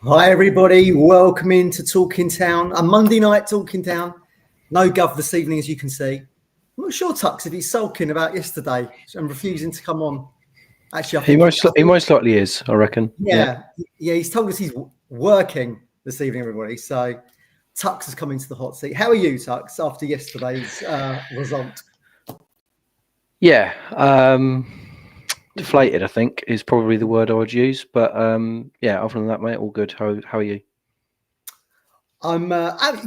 Hi everybody, welcome into Talking Town, a Monday night Talking Town. No Gov this evening, as you can see. I'm not sure, Tux, if he's sulking about yesterday and refusing to come on. Actually, I think he most likely is, I reckon. Yeah, he's told us he's working this evening, everybody. So Tux has come into the hot seat. How are you, Tux, after yesterday's result? Yeah, deflated, I think, is probably the word I would use. But yeah, other than that, mate, all good. How are you?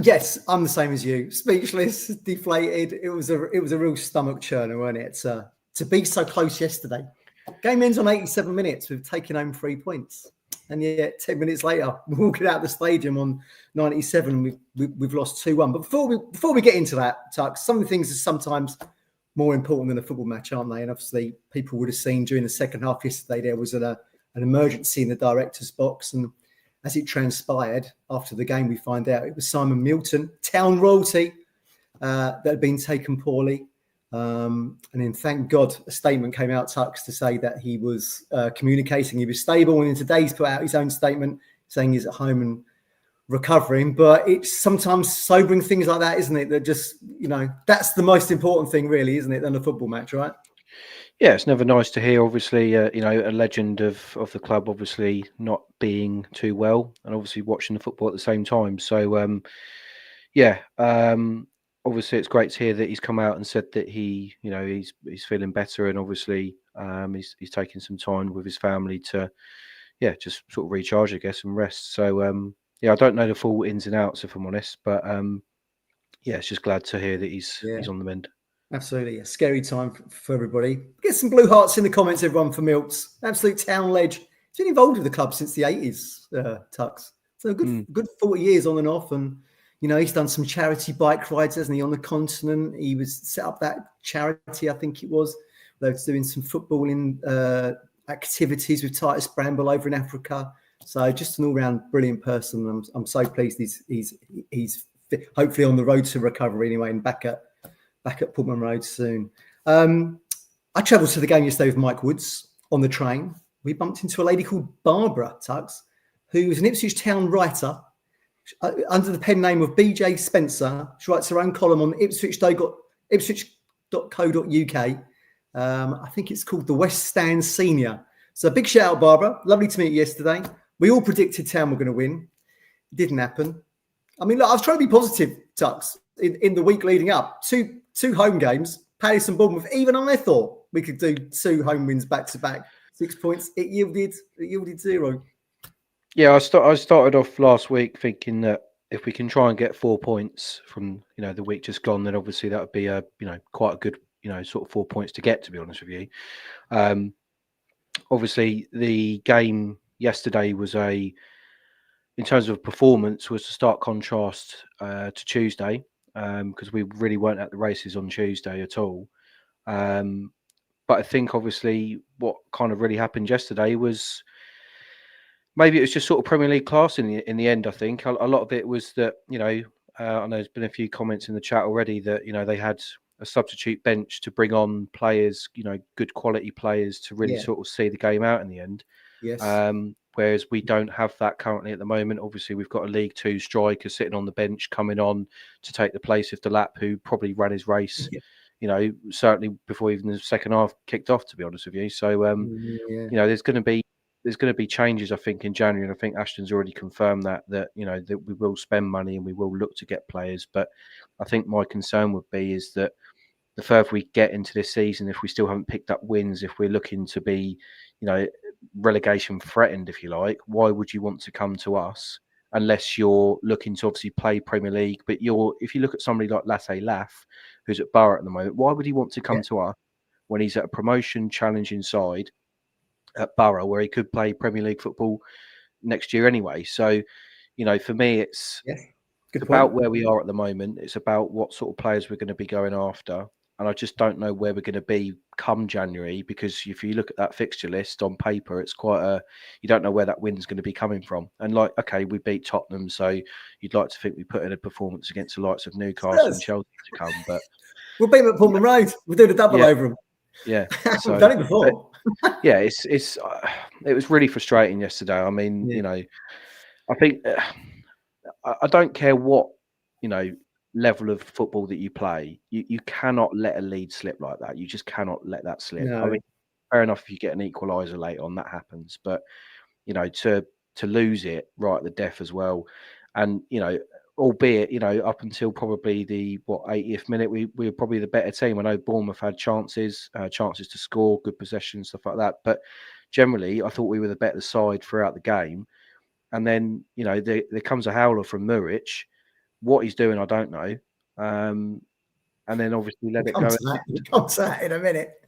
Yes, I'm the same as you. Speechless, deflated. It was a real stomach churner, wasn't it? To be so close yesterday. Game ends on 87 minutes. We've taken home 3 points, and yet 10 minutes later, we're walking out of the stadium on 97. We've lost 2-1. But before we get into that, Tux, some of the things are sometimes more important than a football match, aren't they? And obviously, people would have seen during the second half yesterday there was an emergency in the director's box, and as it transpired after the game, we find out it was Simon Milton, town royalty, that had been taken poorly. And then, thank God, a statement came out, Tux, to say that he was communicating, he was stable. And in today's put out his own statement saying he's at home and recovering. But it's sometimes sobering things like that, isn't it? That just, that's the most important thing, really, isn't it, than a football match, right? Yeah, it's never nice to hear, obviously, a legend of the club, obviously, not being too well and obviously watching the football at the same time. So, obviously, it's great to hear that he's come out and said that he's feeling better, and obviously he's taking some time with his family to, just sort of recharge, I guess, and rest. So, I don't know the full ins and outs, if I'm honest, but it's just glad to hear that he's on the mend. Absolutely. A scary time for everybody. Get some blue hearts in the comments, everyone, for Milts. Absolute town ledge. He's been involved with the club since the 80s, Tux. So a good 40 years on and off. And, he's done some charity bike rides, hasn't he, on the continent. He was set up that charity, I think it was. They were doing some footballing activities with Titus Bramble over in Africa. So just an all-round brilliant person. I'm so pleased he's hopefully on the road to recovery anyway and back at Pullman Road soon. I travelled to the game yesterday with Mike Woods on the train. We bumped into a lady called Barbara Tuggs, who's an Ipswich Town writer under the pen name of BJ Spencer. She writes her own column on ipswich.co.uk. I think it's called The West Stand Senior. So big shout out, Barbara. Lovely to meet you yesterday. We all predicted Town were going to win. It didn't happen. I mean, look, I was trying to be positive, Tux, in the week leading up. Two home games, Palace and Bournemouth. Even I thought we could do 2 home wins back to back. 6 points. It yielded 0. Yeah, I started off last week thinking that if we can try and get 4 points from the week just gone, then obviously that would be quite a good sort of 4 points to get. To be honest with you, obviously the game yesterday was in terms of performance, was a stark contrast to Tuesday. Because we really weren't at the races on Tuesday at all. But I think obviously what kind of really happened yesterday was maybe it was just sort of Premier League class in the end. I think a lot of it was that I know there's been a few comments in the chat already that they had a substitute bench to bring on players, good quality players to really sort of see the game out in the end. Yes. Whereas we don't have that currently at the moment. Obviously, we've got a League Two striker sitting on the bench, coming on to take the place of Delap, who probably ran his race, certainly before even the second half kicked off. To be honest with you, so there's going to be changes, I think, in January, and I think Ashton's already confirmed that that we will spend money and we will look to get players. But I think my concern would be is that the further we get into this season, if we still haven't picked up wins, if we're looking to be, relegation threatened, if you like, why would you want to come to us unless you're looking to obviously play Premier League? But if you look at somebody like Latte Laff, who's at Borough at the moment, why would he want to come to us when he's at a promotion challenging side at Borough, where he could play Premier League football next year anyway? So, for me, it's Good It's point. about where we are at the moment. It's about what sort of players we're going to be going after. And I just don't know where we're going to be come January, because if you look at that fixture list on paper, it's you don't know where that win's going to be coming from. And like, okay, we beat Tottenham, so you'd like to think we put in a performance against the likes of Newcastle and Chelsea to come. But we'll beat them at Pullman Road. We'll do the double over them. Yeah. So, we've done it before. Yeah, it was really frustrating yesterday. I mean, I think I don't care what, level of football that you play, you cannot let a lead slip like that. You just cannot let that slip. No. I mean, fair enough if you get an equaliser late on, that happens. But, to lose it right at the death as well. And, albeit, up until probably the 80th minute, we were probably the better team. I know Bournemouth had chances to score, good possession, stuff like that. But generally, I thought we were the better side throughout the game. And then, there comes a howler from Muric. What he's doing, I don't know. And then obviously let it go. We'll come to that in a minute.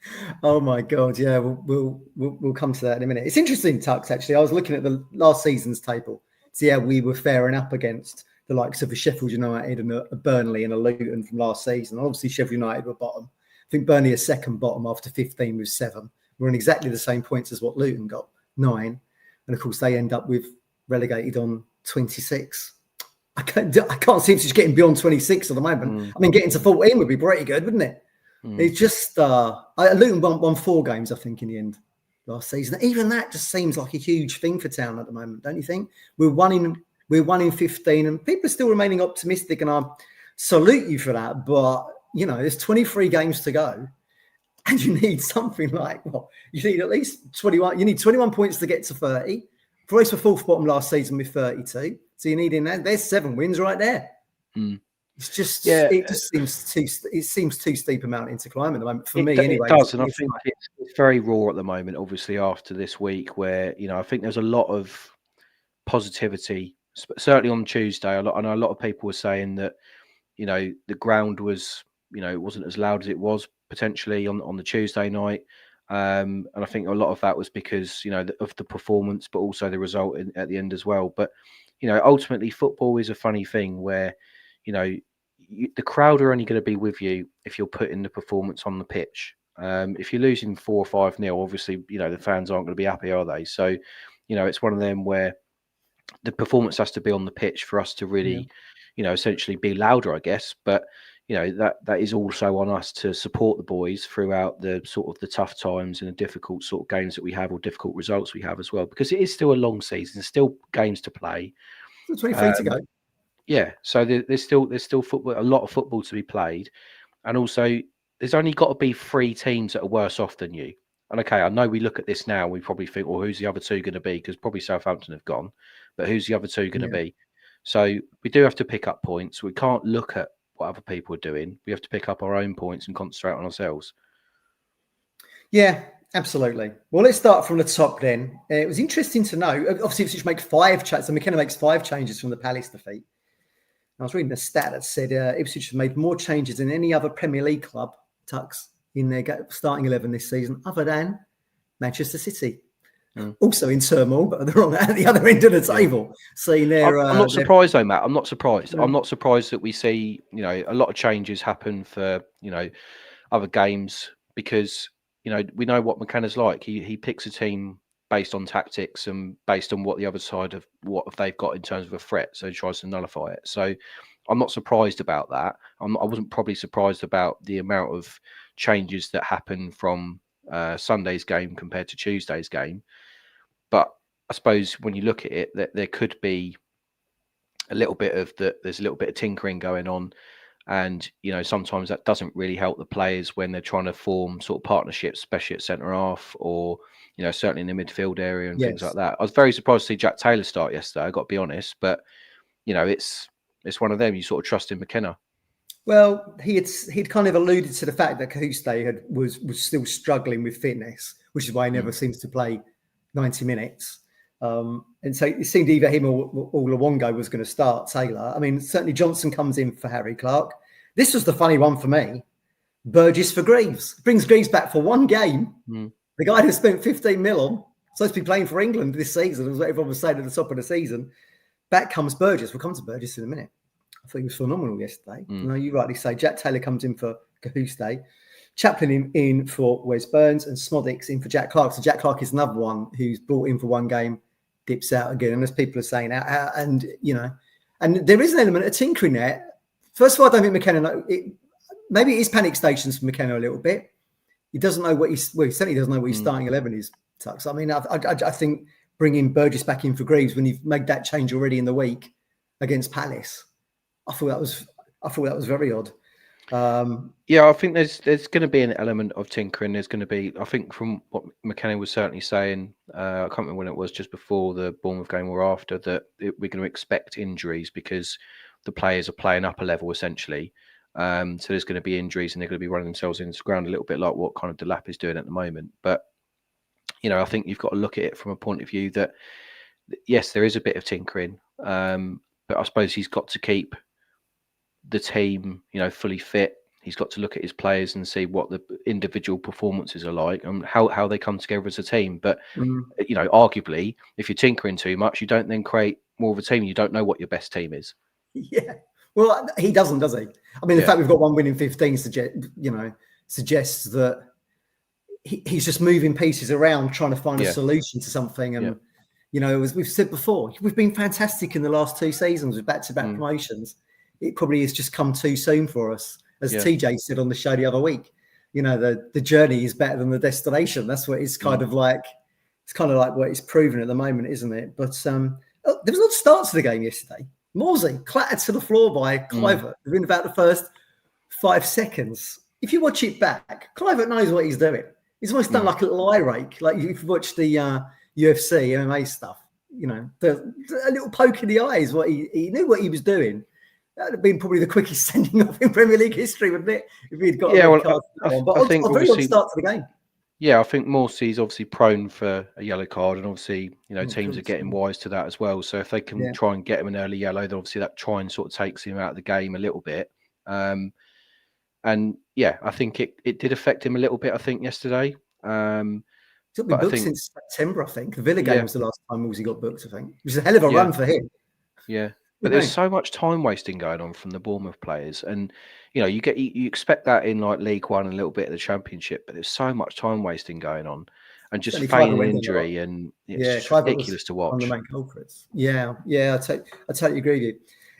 Oh my God, yeah, we'll come to that in a minute. It's interesting, Tux. Actually, I was looking at the last season's table. See how we were faring up against the likes of a Sheffield United and a Burnley and a Luton from last season. Obviously, Sheffield United were bottom. I think Burnley is second bottom after 15 with 7. We're on exactly the same points as what Luton got, 9, and of course they end up with relegated on 26. I can't seem to just getting beyond 26 at the moment. I mean, getting to 14 would be pretty good, wouldn't it? It's just Luton won 4 games, I think, in the end last season. Even that just seems like a huge thing for Town at the moment, don't you think? We're 1 in 15, and people are still remaining optimistic, and I salute you for that. But there's 23 games to go, and you need something like you need at least 21. You need 21 points to get to 30. Price for 4th bottom last season with 32. So you need in that. There's 7 wins right there. It's just it just seems too steep a mountain to climb at the moment for me. Anyway, it does, and I think it's very raw at the moment. Obviously, after this week, where I think there's a lot of positivity. Certainly on Tuesday, I know a lot of people were saying that the ground was it wasn't as loud as it was potentially on the Tuesday night. And I think a lot of that was because, of the performance, but also the result at the end as well. But, ultimately football is a funny thing where, the crowd are only going to be with you if you're putting the performance on the pitch. If you're losing 4 or 5-0, obviously, the fans aren't going to be happy, are they? So, it's one of them where the performance has to be on the pitch for us to really, essentially be louder, I guess. But, that is also on us to support the boys throughout the sort of the tough times and the difficult sort of games that we have, or difficult results we have as well, because it is still a long season. There's still games to play. 23 to go. Yeah, so there's still football, a lot of football to be played, and also there's only got to be 3 teams that are worse off than you. And okay, I know we look at this now, we probably think, well, who's the other 2 going to be? Because probably Southampton have gone, but who's the other 2 going to be? So we do have to pick up points. We can't look at what other people are doing. We have to pick up our own points and concentrate on ourselves. Yeah, absolutely. Well, let's start from the top then. It was interesting to know, obviously, Ipswich make 5 changes. So McKenna makes 5 changes from the Palace defeat. I was reading a stat that said Ipswich have made more changes than any other Premier League club, Tux, in their starting 11 this season, other than Manchester City. Also in turmoil, but they're on at the other end of the table. Seeing their, I'm not surprised though, Matt. I'm not surprised. I'm not surprised that we see, a lot of changes happen for, other games, because, we know what McKenna's like. He picks a team based on tactics and based on what the other side of what they've got in terms of a threat. So he tries to nullify it. So I'm not surprised about that. I wasn't probably surprised about the amount of changes that happen from Sunday's game compared to Tuesday's game. But I suppose when you look at it, that there could be a little bit of there's a little bit of tinkering going on. And, sometimes that doesn't really help the players when they're trying to form sort of partnerships, especially at centre half, or, certainly in the midfield area and things like that. I was very surprised to see Jack Taylor start yesterday, I've got to be honest. But, it's one of them. You sort of trust in McKenna. Well, he'd kind of alluded to the fact that Cahuste was still struggling with fitness, which is why he never seems to play 90 minutes. And so it seemed either him or Luongo was going to start Taylor. I mean, certainly Johnson comes in for Harry Clark. This was the funny one for me. Burgess for Greaves. Brings Greaves back for 1 game. The guy who spent 15 mil on, supposed to be playing for England this season, as everyone was saying at the top of the season. Back comes Burgess. We'll come to Burgess in a minute. I thought he was phenomenal yesterday. You know, you rightly say Jack Taylor comes in for Cahuste, Chaplin in for Wes Burns, and Smodics in for Jack Clark. So Jack Clark is another one who's brought in for one game, dips out again. And as people are saying, and you know, and there is an element of tinkering there. First of all, I don't think McKenna. Maybe it is panic stations for McKenna a little bit. He doesn't know what he certainly doesn't know what his starting 11 is. Tux. I mean, I think bringing Burgess back in for Greaves when you've made that change already in the week against Palace, I thought that was very odd. Yeah, I think there's going to be an element of tinkering. There's going to be, I think, from what McKenna was certainly saying, I can't remember when it was, just before the Bournemouth game or after, that we're going to expect injuries because the players are playing up a level essentially. So there's going to be injuries and they're going to be running themselves into the ground a little bit like what kind of Delap is doing at the moment. But, you know, I think you've got to look at it from a point of view that, yes, there is a bit of tinkering, but I suppose he's got to keep the team, you know, fully fit. He's got to look at his players and see what the individual performances are like and how they come together as a team. But, you know, arguably, if you're tinkering too much, you don't then create more of a team. You don't know what your best team is. Yeah. Well, he doesn't, does he? I mean, the fact we've got one win in 15 suggests that he's just moving pieces around, trying to find a solution to something. And, you know, as we've said before, we've been fantastic in the last 2 seasons with back-to-back promotions. It probably has just come too soon for us. As TJ said on the show the other week, you know, the journey is better than the destination. That's what it's kind of like. It's kind of like what it's proven at the moment, isn't it? But there was a lot of starts to the game yesterday. Morsey clattered to the floor by Kluivert within about the first 5 seconds. If you watch it back, Kluivert knows what he's doing. He's almost done like a little eye rake. Like you've watched the UFC, MMA stuff, you know, a little poke in the eye is what he knew what he was doing. That would have been probably the quickest sending off in Premier League history, wouldn't it? If he'd got a red card. But I think a very odd start to the game. Yeah, I think Morsey's obviously prone for a yellow card, and obviously, you know, teams are getting wise to that as well. So if they can try and get him an early yellow, then obviously that try and sort of takes him out of the game a little bit. And yeah, I think it did affect him a little bit, I think, yesterday. He's not been booked since September, I think. The Villa game was the last time Morsey got booked, I think. It was a hell of a run for him. Yeah. But there's so much time wasting going on from the Bournemouth players, and you know you expect that in like League One and a little bit of the Championship, but there's so much time wasting going on, and just feigning injury, and it's just ridiculous to watch. One of the main culprits. Yeah, I totally agree with you.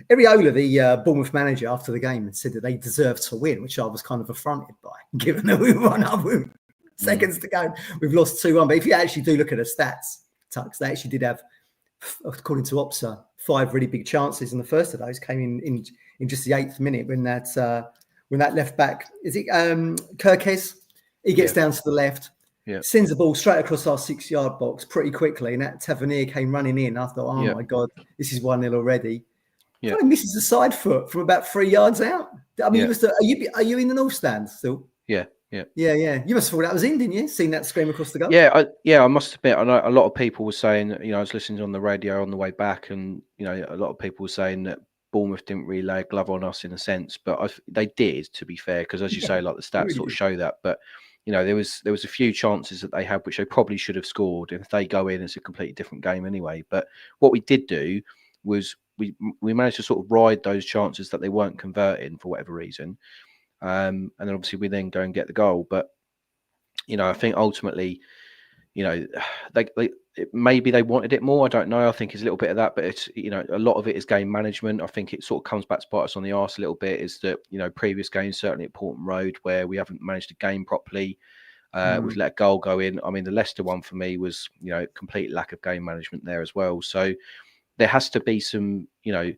Iriola, the Bournemouth manager, after the game, said that they deserved to win, which I was kind of affronted by, given that we won up with seconds to go. We've lost 2-1, but if you actually do look at the stats, Tux, they actually did have, according to Opsa, 5 really big chances, and the first of those came in just the 8th minute when that left back, is it Kirkes? He gets down to the left, sends the ball straight across our 6-yard box pretty quickly, and that Tavernier came running in. I thought, oh my God, this is 1-0 already. Yeah, he misses the side foot from about 3 yards out. I mean, are you in the North Stand still? Yeah. You must have thought that was in, didn't you? Seen that scream across the goal? I must admit, I know a lot of people were saying, you know, I was listening on the radio on the way back, and you know, a lot of people were saying that Bournemouth didn't really lay a glove on us in a sense, but they did, to be fair, because as you say, like the stats really sort of show that. But you know, there was a few chances that they had which they probably should have scored. If they go in, it's a completely different game anyway. But what we did do was we managed to sort of ride those chances that they weren't converting for whatever reason. And then obviously we then go and get the goal. But, you know, I think ultimately, you know, maybe they wanted it more. I don't know. I think it's a little bit of that, but it's, you know, a lot of it is game management. I think it sort of comes back to bite us on the arse a little bit, is that, you know, previous games, certainly at Portman Road, where we haven't managed to game properly. We've let a goal go in. I mean, the Leicester one for me was, you know, complete lack of game management there as well. So there has to be some, you know,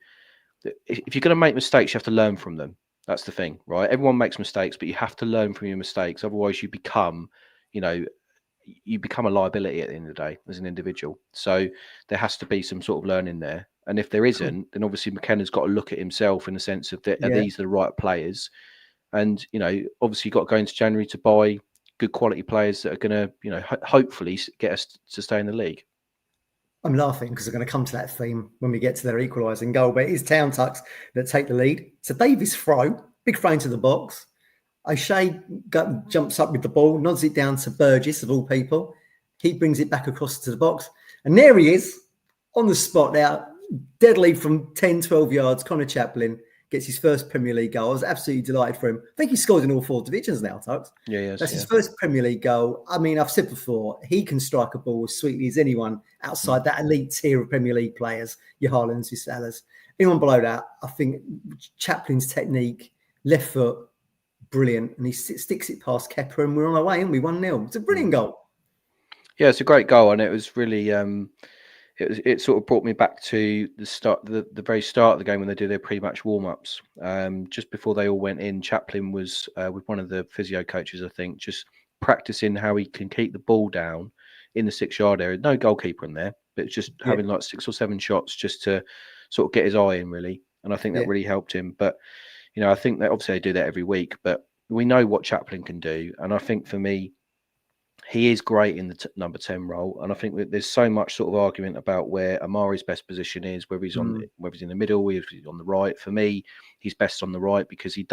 if you're going to make mistakes, you have to learn from them. That's the thing, right? Everyone makes mistakes, but you have to learn from your mistakes. Otherwise, you become, you know, a liability at the end of the day as an individual. So there has to be some sort of learning there. And if there isn't, then obviously McKenna's got to look at himself in the sense of that, are these the right players? And, you know, obviously you've got to go into January to buy good quality players that are going to, you know, hopefully get us to stay in the league. I'm laughing because I'm going to come to that theme when we get to their equalising goal, but it is Town Tucks that take the lead. So Davies throw, big throw into the box. O'Shea jumps up with the ball, nods it down to Burgess, of all people. He brings it back across to the box. And there he is, on the spot now, deadly from 10, 12 yards, Conor Chaplin. gets his first Premier League goal. I was absolutely delighted for him. I think he scored in all 4 divisions now, Tux. Yeah, That's his first Premier League goal. I mean, I've said before, he can strike a ball as sweetly as anyone outside that elite tier of Premier League players, your Haalands, your Salahs. Anyone below that, I think Chaplin's technique, left foot, brilliant. And he sticks it past Kepa and we're on our way, and we 1-0. It's a brilliant goal. Yeah, it's a great goal, and it was really it sort of brought me back to the very start of the game when they did their pre-match warm-ups. Just before they all went in, Chaplin was with one of the physio coaches, I think, just practicing how he can keep the ball down in the 6-yard area. No goalkeeper in there, but just having like 6 or 7 shots just to sort of get his eye in, really. And I think that really helped him. But I think that obviously they do that every week, but we know what Chaplin can do. And I think for me, he is great in the number 10 role, and I think that there's so much sort of argument about where Amari's best position is, whether he's whether he's in the middle, whether he's on the right. For me, he's best on the right because he's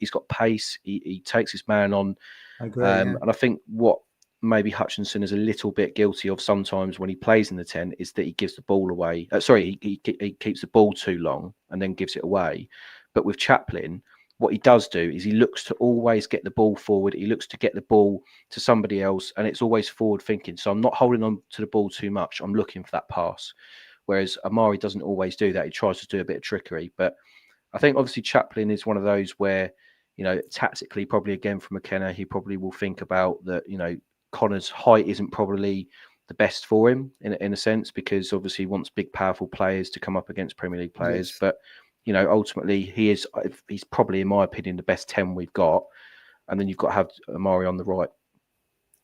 got pace. He takes his man on, I agree, and I think what maybe Hutchinson is a little bit guilty of sometimes when he plays in the 10 is that he gives the ball away. He keeps the ball too long and then gives it away. But with Chaplin, what he does do is he looks to always get the ball forward. He looks to get the ball to somebody else, and it's always forward thinking. So I'm not holding on to the ball too much. I'm looking for that pass. Whereas Amari doesn't always do that. He tries to do a bit of trickery. But I think obviously Chaplin is one of those where, tactically, probably again from McKenna, he probably will think about that, Conor's height isn't probably the best for him in a sense, because obviously he wants big, powerful players to come up against Premier League players. Yes. But ultimately, he's probably, in my opinion, the best 10 we've got. And then you've got to have Amari on the right.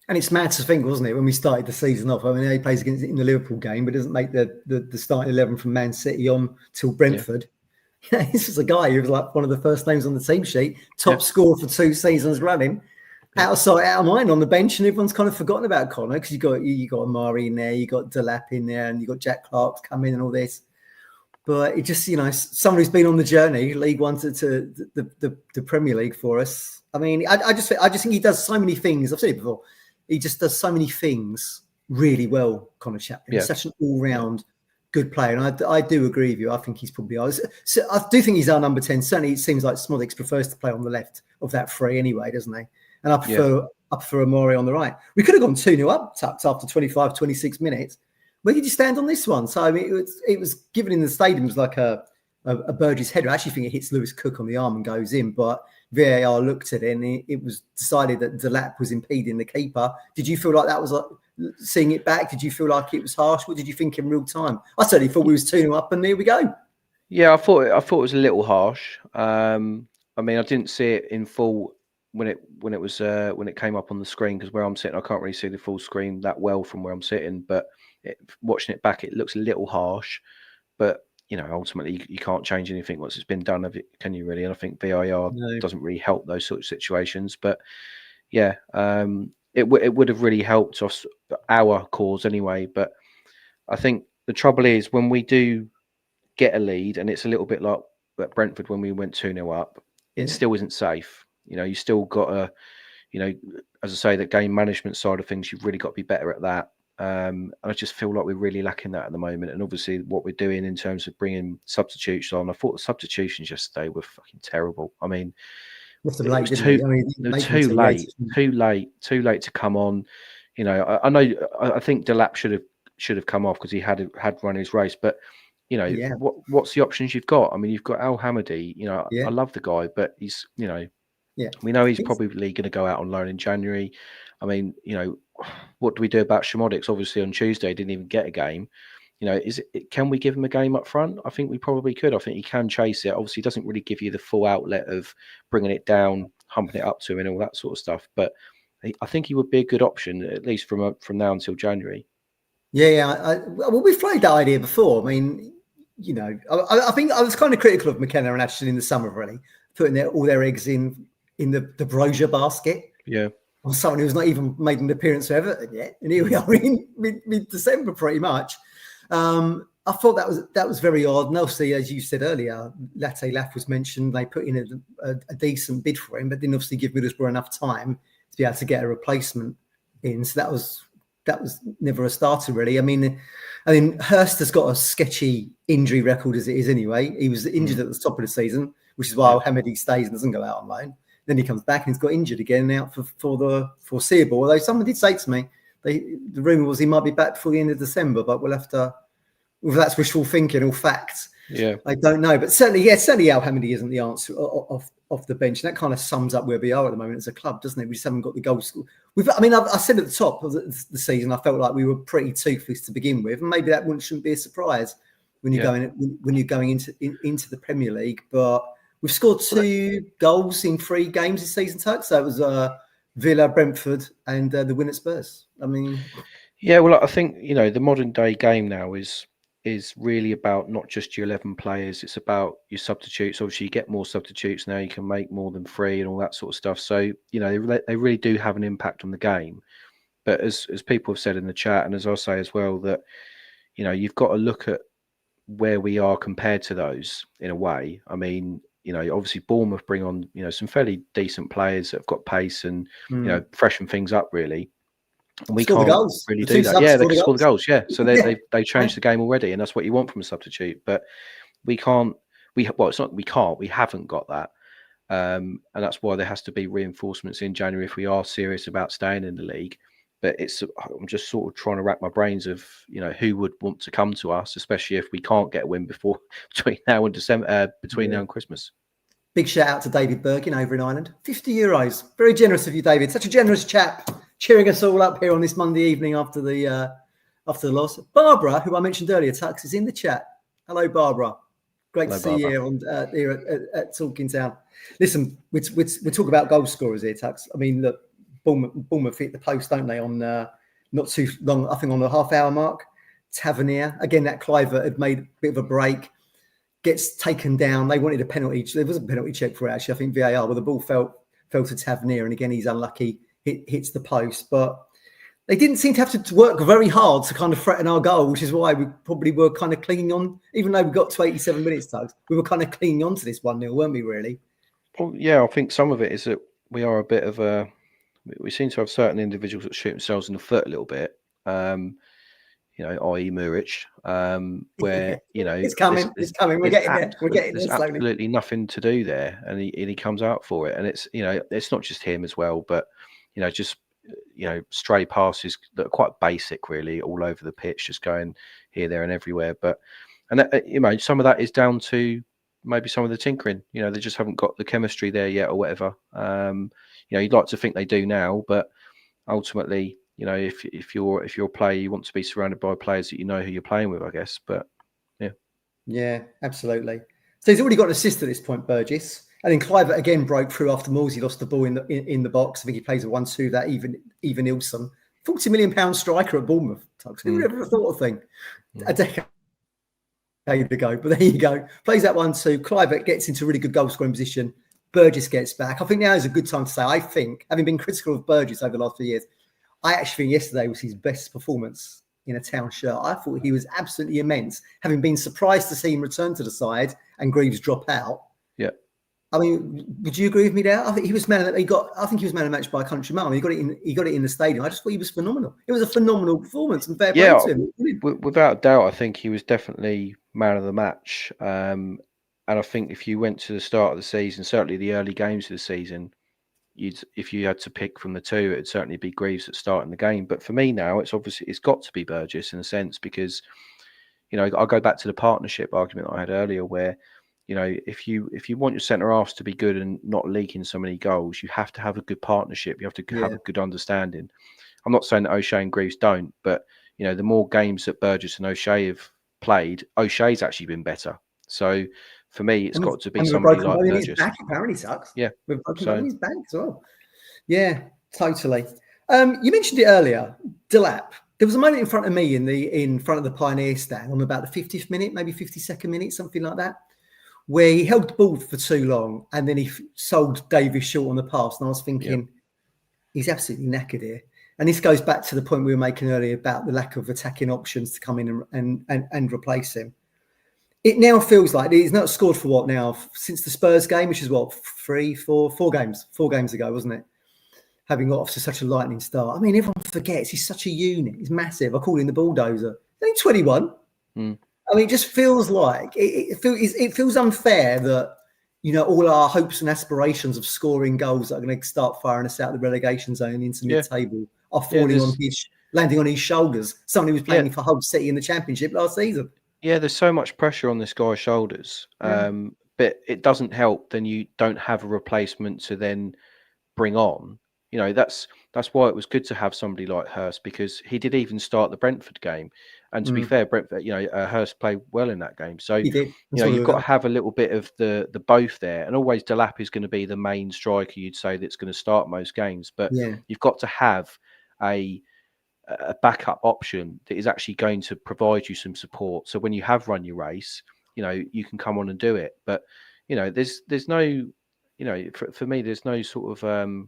And it's mad to think, wasn't it, when we started the season off? I mean, he plays against in the Liverpool game, but doesn't make the starting 11 from Man City on till Brentford. Yeah. This was a guy who was like one of the first names on the team sheet, top scorer for 2 seasons running, out of sight, out of mind on the bench, and everyone's kind of forgotten about Conor because you got Amari in there, you got Delap in there, and you got Jack Clark's come in and all this. But it just, someone who's been on the journey, League One to the Premier League for us. I mean, I just think he does so many things. I've said it before. He just does so many things really well, Conor Chaplin. He's such an all-round good player. And I do agree with you. I think he's probably ours. So I do think he's our number 10. Certainly, it seems like Smodics prefers to play on the left of that 3 anyway, doesn't he? And I prefer Amari on the right. We could have gone 2-0 up, Tucks, after 25, 26 minutes. Where did you stand on this one? So I mean, it was given in the stadium as like a Burgess header. I actually think it hits Lewis Cook on the arm and goes in, but VAR looked at it and it was decided that Delap was impeding the keeper. Did you feel like that was like seeing it back? Did you feel like it was harsh? What did you think in real time? I certainly thought we was 2-0 up, and there we go. Yeah, I thought it was a little harsh. I mean, I didn't see it in full when it came up on the screen, because where I'm sitting, I can't really see the full screen that well from where I'm sitting, but watching it back, it looks a little harsh, but ultimately you can't change anything once it's been done, can you really? And I think VAR doesn't really help those sort of situations. But it would have really helped us, our cause anyway. But I think the trouble is when we do get a lead, and it's a little bit like at Brentford when we went 2-0 up, it still isn't safe. You still got to, as I say, the game management side of things, you've really got to be better at that. And I just feel like we're really lacking that at the moment. And obviously what we're doing in terms of bringing substitutes on, I thought the substitutions yesterday were fucking terrible. I mean, it was too late to come on. I think Delap should have come off because he had run his race, but what's the options you've got? I mean, you've got Al Hamadi, I love the guy, but he's, we know he's probably going to go out on loan in January. I mean, what do we do about Shimodics? Obviously on Tuesday, he didn't even get a game. Can we give him a game up front? I think we probably could. I think he can chase it. Obviously, he doesn't really give you the full outlet of bringing it down, humping it up to him and all that sort of stuff. But I think he would be a good option, at least from now until January. Well, we've played that idea before. I mean, I think I was kind of critical of McKenna and Ashton in the summer, really, putting all their eggs in the Brozier basket. Yeah. Or someone who's not even made an appearance for Everton yet. And here we are in mid-December pretty much. I thought that was very odd. And obviously, as you said earlier, Latte Laff was mentioned. They put in a decent bid for him, but didn't obviously give Middlesbrough enough time to be able to get a replacement in. So that was that was never a starter, really. I mean, Hurst has got a sketchy injury record as it is anyway. He was injured at the top of the season, which is why Hamidi stays and doesn't go out on loan. Then he comes back and he's got injured again and out for the foreseeable. Although someone did say to me, the rumour was he might be back before the end of December, but we'll have to, whether that's wishful thinking or facts, I don't know. But certainly Al Hamidi isn't the answer off the bench. And that kind of sums up where we are at the moment as a club, doesn't it? We just haven't got the goal score. I said at the top of the season, I felt like we were pretty toothless to begin with, and maybe that shouldn't be a surprise when you're going into the Premier League. But we've scored 2 goals in 3 games this season, Tuck. So it was Villa, Brentford, and the win at Spurs. I mean, I think the modern day game now is really about not just your 11 players. It's about your substitutes. Obviously, you get more substitutes now. You can make more than 3 and all that sort of stuff. So they really do have an impact on the game. But as people have said in the chat, and as I say as well, that you've got to look at where we are compared to those in a way. I mean, obviously Bournemouth bring on some fairly decent players that have got pace and freshen things up really. And we can't really do that. Yeah, they can score the goals. Yeah, so they changed the game already, and that's what you want from a substitute. But we can't. It's not we can't. We haven't got that, and that's why there has to be reinforcements in January if we are serious about staying in the league. But I'm just sort of trying to rack my brains of who would want to come to us, especially if we can't get a win between now and December, now and Christmas. Big shout out to David Bergin over in Ireland. €50. Very generous of you, David. Such a generous chap, cheering us all up here on this Monday evening after the loss. Barbara, who I mentioned earlier, Tux, is in the chat. Hello, Barbara. Great to see you here at Talking Town. Listen, we talk about goal scorers here, Tux. I mean, look, Bournemouth hit the post, don't they, on not too long, I think on the half-hour mark. Tavernier, again, that Cliver had made a bit of a break. Gets taken down. They wanted a penalty. There was a penalty check for it, actually. I think VAR, but the ball fell to Tavernier, and again he's unlucky. Hits the post, but they didn't seem to have to work very hard to kind of threaten our goal, which is why we probably were kind of clinging on. Even though we got to 87 minutes, Tugs, we were kind of clinging on to this 1-0, weren't we? Really? Well, yeah, I think some of it is that we are a bit of a. We seem to have certain individuals that shoot themselves in the foot a little bit. I.e. Muric, where it's coming. We're getting there. There's absolutely nothing to do there, and he comes out for it, and it's not just him as well, but stray passes that are quite basic, really, all over the pitch, just going here, there, and everywhere. But some of that is down to maybe some of the tinkering. They just haven't got the chemistry there yet, or whatever. You'd like to think they do now, but ultimately. If you're a player, you want to be surrounded by players that you know who you're playing with, I guess. But yeah, absolutely. So he's already got an assist at this point, Burgess, and then Cliver again broke through after Morsey lost the ball in the box. I think he plays a 1-2 that even Ilson, £40 million striker at Bournemouth. Who would ever have thought of thing a decade ago? But there you go. Plays that 1-2. Cliver gets into a really good goal scoring position. Burgess gets back. I think now is a good time to say. I think, having been critical of Burgess over the last few years, I actually think yesterday was his best performance in a Town shirt. I thought he was absolutely immense, having been surprised to see him return to the side and Greaves drop out. Yeah. I mean, would you agree with me there? I think he was man of the match by a country mile. He got it in the stadium. I just thought he was phenomenal. It was a phenomenal performance and fair play to him. Without a doubt, I think he was definitely man of the match. And I think if you went to the start of the season, certainly the early games of the season, if you had to pick from the two, it'd certainly be Greaves at starting the game. But for me now, it's got to be Burgess in a sense, because I'll go back to the partnership argument I had earlier, where if you want your centre halves to be good and not leaking so many goals, you have to have a good partnership. You have to have a good understanding. I'm not saying that O'Shea and Greaves don't, but the more games that Burgess and O'Shea have played, O'Shea's actually been better. So for me, it's got to be somebody like Burgess. His back apparently sucks. Yeah, we've broken his back as well. Yeah, totally. You mentioned it earlier, Delap. There was a moment in front of me in front of the Pioneer stand on about the 50th minute, maybe 52nd minute, something like that, where he held the ball for too long and then he sold Davis short on the pass. And I was thinking, he's absolutely knackered here. And this goes back to the point we were making earlier about the lack of attacking options to come in and replace him. It now feels like he's not scored for what now? Since the Spurs game, which is what, 4 games ago, wasn't it? having got off to such a lightning start. I mean, everyone forgets he's such a unit. He's massive. I call him the bulldozer. He's only 21. I mean, it just feels like it feels unfair that, you know, all our hopes and aspirations of scoring goals that are going to start firing us out of the relegation zone into mid-table are falling on landing on his shoulders. Somebody was playing for Hull City in the Championship last season. Yeah, there's so much pressure on this guy's shoulders, but it doesn't help. Then you don't have a replacement to then bring on. You know, that's why it was good to have somebody like Hurst, because he did even start the Brentford game. And to be fair, Brentford, you know, Hurst played well in that game. So, He did. you know, you've got to have a little bit of the both there. And always Delap is going to be the main striker, you'd say, that's going to start most games. But you've got to have a backup option that is actually going to provide you some support. So when you have run your race, you know, you can come on and do it. But, you know, there's no, you know, for me, there's no sort of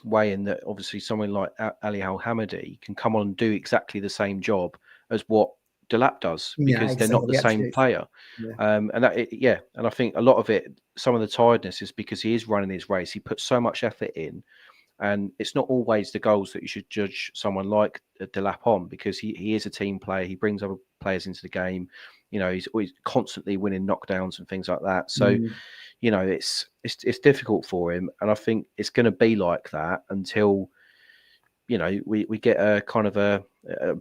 way in that obviously someone like Ali Al-Hamadi can come on and do exactly the same job as what Delap does, because they're not the same player. And I think a lot of it, some of the tiredness is because he is running his race. He puts so much effort in, and it's not always the goals that you should judge someone like Delap on, because he is a team player. He brings other players into the game. You know, he's always constantly winning knockdowns and things like that. So, you know, it's difficult for him, and I think it's going to be like that until, you know, we get a kind of a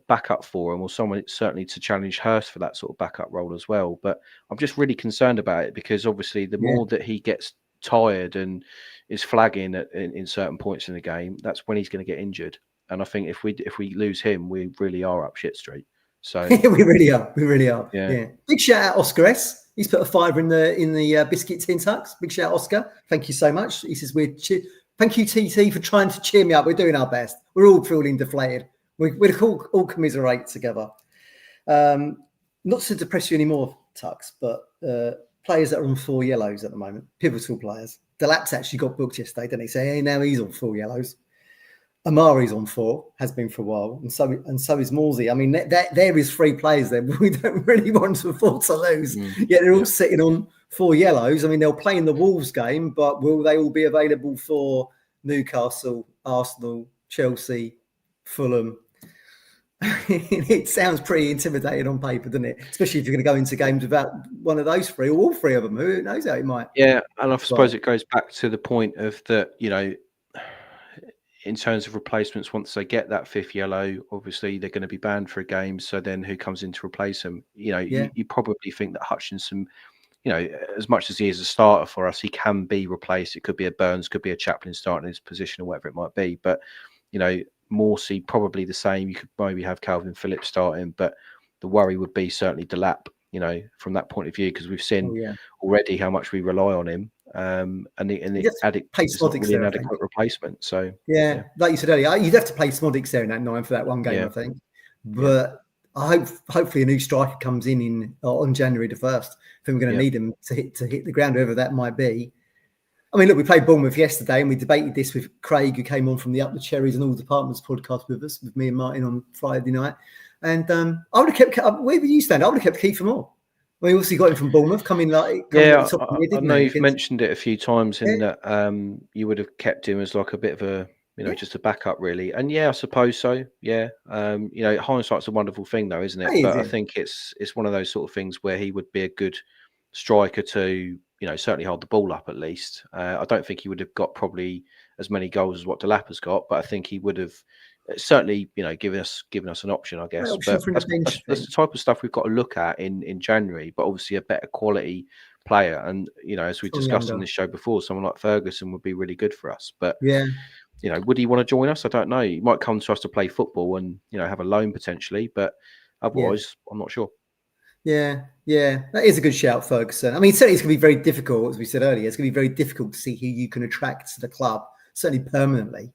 backup for him, or someone certainly to challenge Hurst for that sort of backup role as well. But I'm just really concerned about it, because obviously the more that he gets tired and is flagging in certain points in the game, that's when he's going to get injured. And I think if we lose him, we really are up shit street. So we really are. Yeah. Big shout out Oscar S. He's put a $5 in the biscuit tin tucks. Big shout out, Oscar. Thank you so much. He says thank you, TT, for trying to cheer me up. We're doing our best. We're all feeling deflated. We're all commiserate together. Not to depress you anymore, Tux, but players that are on 4 yellows at the moment, pivotal players. Delap's actually got booked yesterday, didn't he? So now he's on 4 yellows. Amari's on 4, has been for a while, and so is Morsey. I mean, there is 3 players there. We don't really want to afford to lose. Yet they're all sitting on 4 yellows. I mean, they'll play in the Wolves game, but will they all be available for Newcastle, Arsenal, Chelsea, Fulham? It sounds pretty intimidating on paper, doesn't it? Especially if you're going to go into games without one of those 3 or all 3 of them. Who knows how it might? Yeah, and I suppose it goes back to the point of that, you know, in terms of replacements, once they get that 5th yellow, obviously they're going to be banned for a game. So then who comes in to replace them? You know, you probably think that Hutchinson, you know, as much as he is a starter for us, he can be replaced. It could be a Burns, could be a Chaplin starting his position or whatever it might be. But, you know, Morsey probably the same. You could maybe have Calvin Phillips starting, but the worry would be certainly Delap, you know, from that point of view, because we've seen already how much we rely on him. And it's not really an adequate replacement. So like you said earlier, you'd have to play Smodics there in that 9 for that one game, I think. But I hopefully a new striker comes in on January the 1st. I think we're going to need him to hit the ground, whoever that might be. I mean, look, we played Bournemouth yesterday, and we debated this with Craig, who came on from the Up the Cherries and All Departments podcast with us, with me and Martin on Friday night. And I would have kept. Where would you stand? I would have kept Kiefer Moore. We obviously got him from Bournemouth, coming like I know you've mentioned it a few times in that you would have kept him as like a bit of a, you know, just a backup really. And I suppose so. You know, hindsight's a wonderful thing though, isn't it? But I think it's one of those sort of things where he would be a good striker to, you know, certainly hold the ball up at least. I don't think he would have got probably as many goals as what Delap has got, but I think he would have certainly, you know, given us an option, I guess. But that's the type of stuff we've got to look at in January. But obviously, a better quality player, and you know, as we discussed on this show before, someone like Ferguson would be really good for us. But you know, would he want to join us? I don't know. He might come to us to play football and, you know, have a loan potentially, but otherwise, I'm not sure. Yeah, that is a good shout, Ferguson. I mean, certainly it's going to be very difficult, as we said earlier. It's going to be very difficult to see who you can attract to the club, certainly permanently.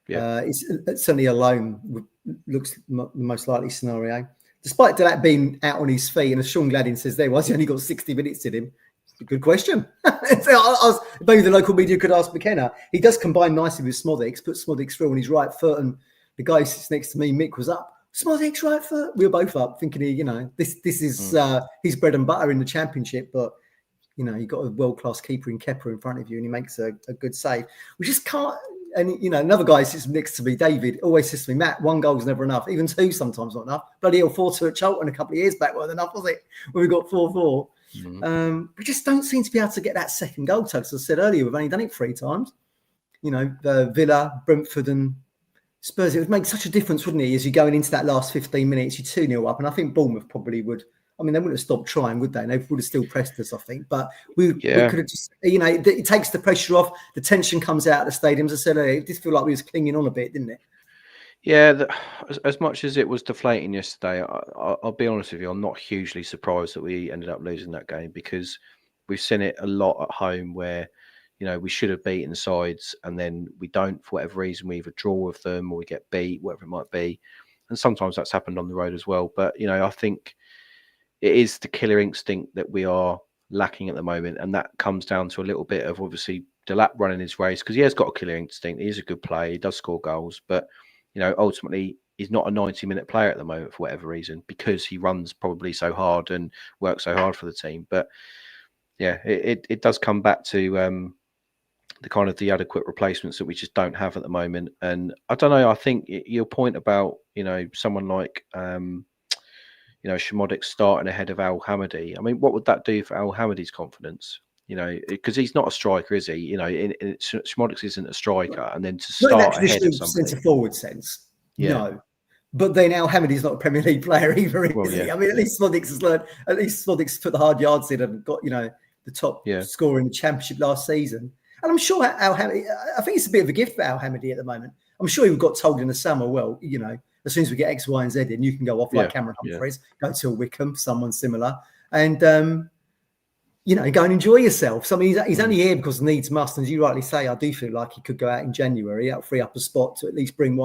It's certainly a loan looks the most likely scenario. Despite that being out on his feet, and as Sean Gladden says there, he only got 60 minutes in him? It's a good question. Maybe the local media could ask McKenna. He does combine nicely with Smodics, put Smodics through on his right foot, and the guy who sits next to me, Mick, was up. Smodics right foot. We were both up, thinking, you know, this is his bread and butter in the Championship, but you know, you've got a world-class keeper in Kepa in front of you, and he makes a good save. We just can't. And another guy sits next to me, David, always says to me, Matt, 1 goal's never enough. Even 2 sometimes not enough. Bloody hell, 4-2 at Charlton a couple of years back wasn't enough, was it? When we got 4-4. We just don't seem to be able to get that second goal. As I said earlier, we've only done it 3 times. Villa, Brentford, and Spurs. It would make such a difference, wouldn't it? As you're going into that last 15 minutes, you're 2-0 up, and I think Bournemouth probably would. I mean, they wouldn't have stopped trying, would they? And they would have still pressed us, I think. But we could have just, it takes the pressure off. The tension comes out of the stadiums. I said, it did feel like we was clinging on a bit, didn't it? Yeah, as much as it was deflating yesterday, I'll be honest with you, I'm not hugely surprised that we ended up losing that game, because we've seen it a lot at home where, we should have beaten sides and then we don't, for whatever reason. We either draw with them or we get beat, whatever it might be. And sometimes that's happened on the road as well. But, I think it is the killer instinct that we are lacking at the moment. And that comes down to a little bit of, obviously, Delap running his race, because he has got a killer instinct. He is a good player. He does score goals. But, ultimately, he's not a 90-minute player at the moment for whatever reason, because he runs probably so hard and works so hard for the team. But, yeah, it does come back to the kind of the adequate replacements that we just don't have at the moment. And I don't know, I think your point about, someone like, Shimodic starting ahead of Al Hamadi. I mean, what would that do for Al Hamadi's confidence? Because he's not a striker, is he? Shimodic isn't a striker, and then to start ahead of somebody. Centre forward sense, no. But then Al Hamadi's not a Premier League player either, is he? I mean, at least Shimodic's has learned. At least Shimodic's put the hard yards in and got the top scorer in the Championship last season. And I'm sure Al Hamadi, I think it's a bit of a gift for Al Hamadi at the moment. I'm sure he got told in the summer, well, as soon as we get X, Y, and Z in, you can go off like Cameron Humphreys, go to Wickham, someone similar, and go and enjoy yourself. So I mean, he's only here because needs must, and as you rightly say, I do feel like he could go out in January, free up a spot to at least bring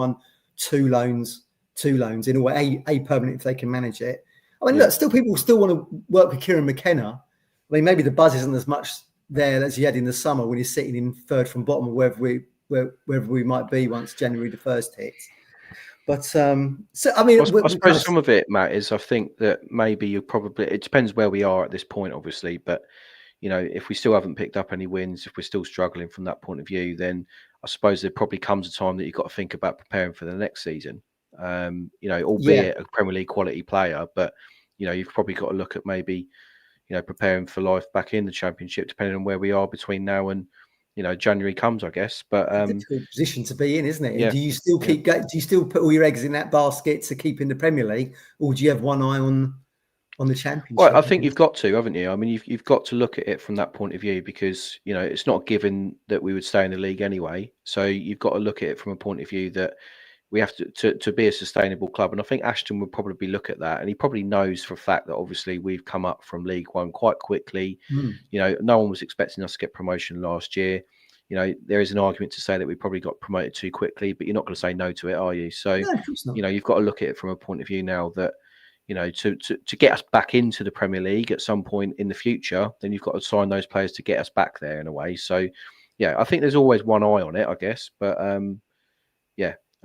2 loans in, or a permanent if they can manage it. I mean, look, people still want to work with Kieran McKenna. I mean, maybe the buzz isn't as much there as he had in the summer when he's sitting in third from bottom, or wherever we might be once January the 1st hits. But I suppose some of it, Matt, is I think that maybe it depends where we are at this point, obviously. But if we still haven't picked up any wins, if we're still struggling from that point of view, then I suppose there probably comes a time that you've got to think about preparing for the next season. Albeit a Premier League quality player, but you've probably got to look at maybe preparing for life back in the Championship, depending on where we are between now and January comes, I guess. But it's a difficult position to be in, isn't it? Yeah. Do you still do you still put all your eggs in that basket to keep in the Premier League, or do you have one eye on the Championship? Well, I think you've got to, haven't you? I mean, you've got to look at it from that point of view, because it's not given that we would stay in the league anyway. So you've got to look at it from a point of view that we have to be a sustainable club. And I think Ashton would probably look at that, and he probably knows for a fact that obviously we've come up from League One quite quickly. No one was expecting us to get promotion last year. There is an argument to say that we probably got promoted too quickly, but you're not going to say no to it, are you? So, No, of course not. you've got to look at it from a point of view now that, to get us back into the Premier League at some point in the future, then you've got to sign those players to get us back there in a way. So, I think there's always one eye on it, I guess. But,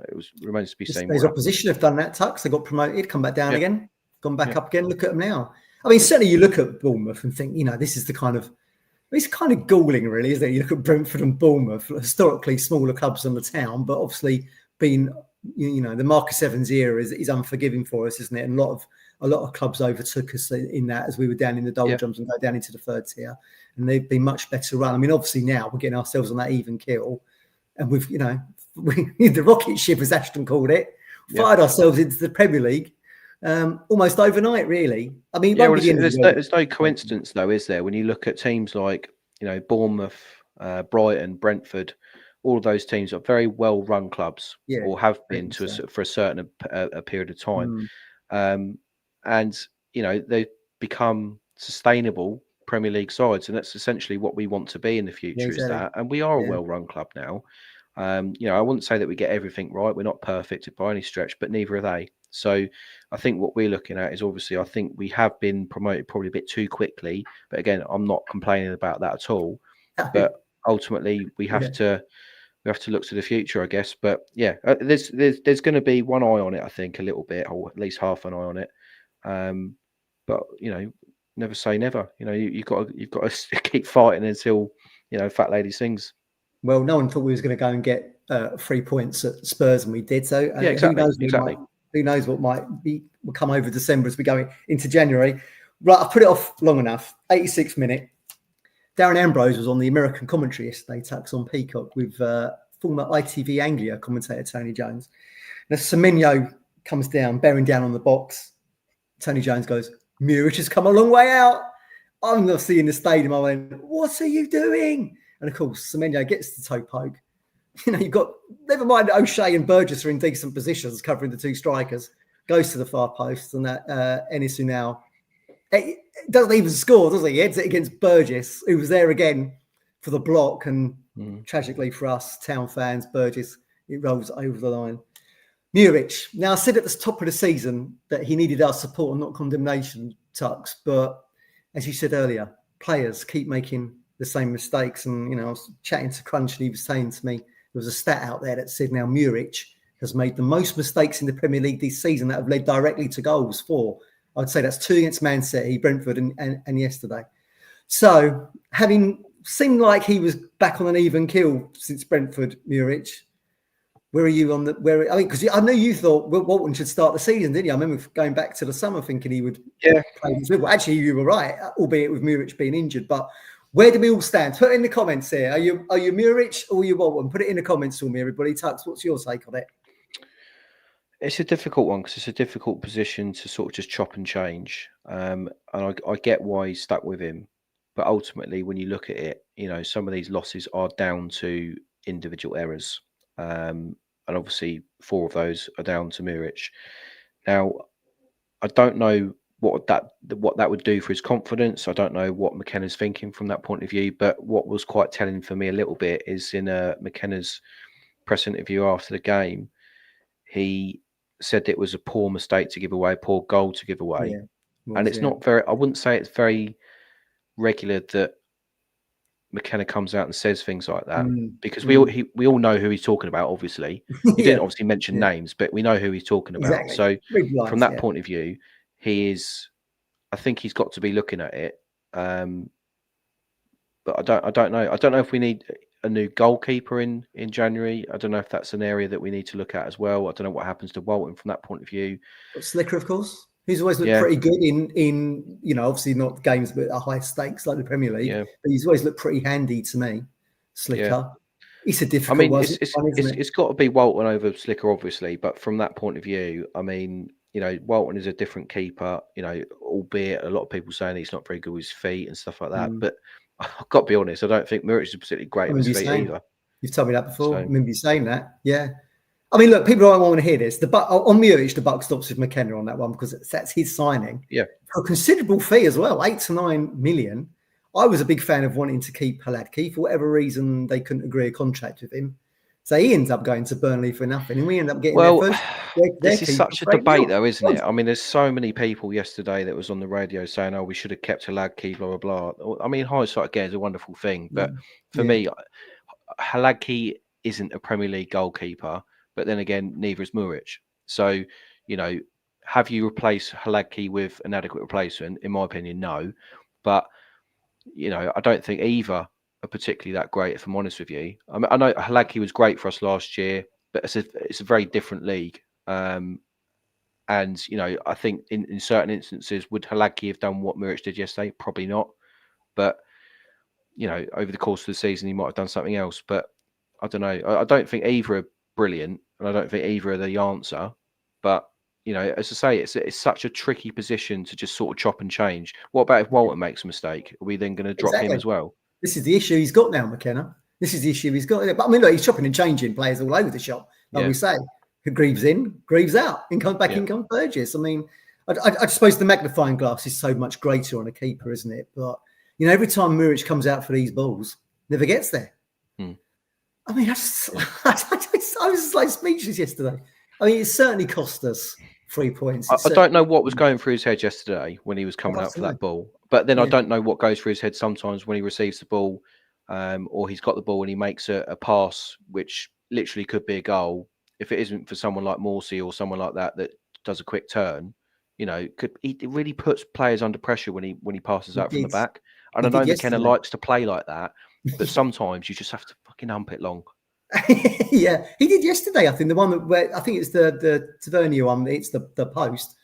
it remains to be seen. There's opposition have done that, Tux. They got promoted, come back down again, gone back up again. Look at them now. I mean, certainly you look at Bournemouth and think, this is it's kind of galling, really, isn't it? You look at Brentford and Bournemouth, historically smaller clubs than the town, but obviously being, the Marcus Evans era is unforgiving for us, isn't it? And a lot of clubs overtook us in that as we were down in the doldrums and go down into the 3rd tier, and they've been much better run. I mean, obviously now we're getting ourselves on that even keel, and we've, the rocket ship, as Ashton called it, fired ourselves into the Premier League almost overnight, really. I mean, there's no coincidence, though, is there? When you look at teams like, Bournemouth, Brighton, Brentford, all of those teams are very well-run clubs, or have been for a certain a period of time. And, they've become sustainable Premier League sides, and that's essentially what we want to be in the future, is that. And we are a well-run club now. I wouldn't say that we get everything right. We're not perfect by any stretch, but neither are they. So I think what we're looking at is, obviously, I think we have been promoted probably a bit too quickly. But again, I'm not complaining about that at all. But ultimately, we have to look to the future, I guess. But there's going to be one eye on it, I think, a little bit, or at least half an eye on it. But never say never. You've got to keep fighting until Fat Lady sings. Well, no one thought we was going to go and get 3 points at Spurs than we did. So yeah, exactly, who knows what will come over December as we go into January. Right, I've put it off long enough. 86th minute. Darren Ambrose was on the American commentary yesterday, Tux, on Peacock with former ITV Anglia commentator Tony Jones. Now Semenyo comes down, bearing down on the box. Tony Jones goes, Muric has come a long way out. I'm not seeing the stadium. I went, what are you doing? And of course, Semenyo gets the toe poke. You know, you've got, never mind O'Shea and Burgess are in decent positions covering the two strikers, goes to the far post, and that Enisu now doesn't even score, does he? He heads it against Burgess, who was there again for the block. And tragically for us, Town fans, Burgess, it rolls over the line. Muric. Now, I said at the top of the season that he needed our support and not condemnation, Tux. But as you said earlier, players keep making the same mistakes. And, you know, I was chatting to Crunch and he was saying to me, there was a stat out there that said now Muric has made the most mistakes in the Premier League this season that have led directly to goals for. I'd say that's 2 against Man City, Brentford and yesterday. So having seemed like he was back on an even keel since Brentford, Muric, where are you on the, I mean, because I know you thought Walton should start the season, didn't you? I remember going back to the summer thinking he would play his middle. Actually, you were right, albeit with Muric being injured. But where do we all stand? Put it in the comments here. Are you Muric or are you Walton? Put it in the comments for me, everybody. Tux, what's your take on it? It's a difficult one because it's a difficult position to sort of just chop and change. And I get why he's stuck with him. But ultimately, when you look at it, you know, some of these losses are down to individual errors. And obviously 4 of those are down to Muric. Now, I don't know what that would do for his confidence. I don't know what McKenna's thinking from that point of view. But what was quite telling for me a little bit is in McKenna's press interview after the game, he said it was a poor mistake to give away, a poor goal to give away. And it's not very, I wouldn't say it's very regular that McKenna comes out and says things like that because we all know who he's talking about. Obviously, he didn't obviously mention names, but we know who he's talking about. So from that point of view, he is. I think he's got to be looking at it. But I don't know. I don't know if we need a new goalkeeper in January. I don't know if that's an area that we need to look at as well. I don't know what happens to Walton from that point of view. Slicker, of course. He's always looked pretty good in you know, obviously not games but at high stakes like the Premier League. But he's always looked pretty handy to me. Slicker. It's a difficult one. It's got to be Walton over Slicker, obviously. But from that point of view, I mean, you know, Walton is a different keeper. You know, albeit a lot of people saying he's not very good with his feet and stuff like that. But I've got to be honest, I don't think Muric is particularly great with his feet either. You've told me that before. I remember you saying that. Yeah. I mean, look, people don't want to hear this. On Muric, the buck stops with McKenna on that one because that's his signing. Yeah. For a considerable fee as well, 8 to 9 million. I was a big fan of wanting to keep Haladki. For whatever reason, they couldn't agree a contract with him. So he ends up going to Burnley for nothing. And we end up getting this is such a debate, though, isn't it? I mean, there's so many people yesterday that was on the radio saying, oh, we should have kept Haladki, blah, blah, blah. I mean, hindsight, again, is a wonderful thing. But for me, Haladki isn't a Premier League goalkeeper. But then again, neither is Muric. So, you know, have you replaced Haladki with an adequate replacement? In my opinion, no. But, you know, I don't think either are particularly that great, if I'm honest with you. I mean, I know Haladki was great for us last year, but it's a very different league. And, you know, I think in certain instances, would Haladki have done what Muric did yesterday? Probably not. But, you know, over the course of the season, he might have done something else. But I don't know. I don't think either are brilliant. And I don't think either are the answer. But, you know, as I say, it's such a tricky position to just sort of chop and change. What about if Walton makes a mistake? Are we then going to drop him as well? This is the issue he's got now, McKenna. This is the issue he's got. But I mean, look, he's chopping and changing players all over the shop. Like we say, Greaves in, Greaves out, in comes back, in comes Burgess. I mean, I suppose the magnifying glass is so much greater on a keeper, isn't it? But, you know, every time Muric comes out for these balls, never gets there. I mean, I was like speechless yesterday. I mean, it certainly cost us 3 points. I don't know what was going through his head yesterday when he was coming out for that ball. But then I don't know what goes through his head sometimes when he receives the ball or he's got the ball and he makes a pass, which literally could be a goal. If it isn't for someone like Morsey or someone like that does a quick turn, you know, it really puts players under pressure when he passes out from the back. And I know McKenna likes to play like that, but sometimes you just have to fucking hump it long. Yeah, he did yesterday. I think the one where I think it's the Tavernier one that hits the post.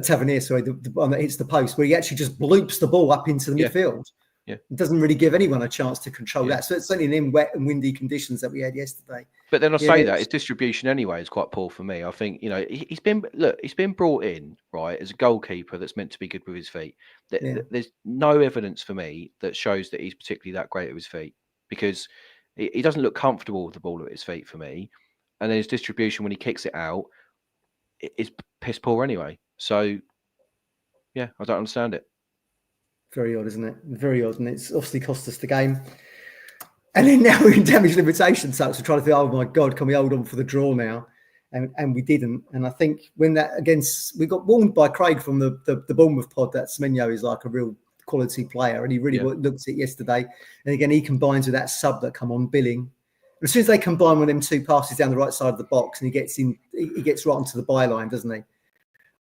Tavernier, sorry, the one that hits the post, where he actually just bloops the ball up into the midfield. Yeah. It doesn't really give anyone a chance to control that. So it's certainly in wet and windy conditions that we had yesterday. But then I say that his distribution anyway is quite poor for me. I think, you know, he's been brought in, right, as a goalkeeper that's meant to be good with his feet. There's no evidence for me that shows that he's particularly that great at his feet, because he doesn't look comfortable with the ball at his feet for me. And then his distribution when he kicks it out is piss poor anyway. So, yeah, I don't understand it. Very odd, isn't it? Very odd. And it's obviously cost us the game. And then now we're in damage limitation. So we're trying to think, oh my God, can we hold on for the draw now? And we didn't. And I think when that we got warned by Craig from the Bournemouth pod that Semenyo is like a real quality player. And he really looked at it yesterday. And again, he combines with that sub that come on, Billing. As soon as they combine with them two passes down the right side of the box and he gets right onto the byline, doesn't he?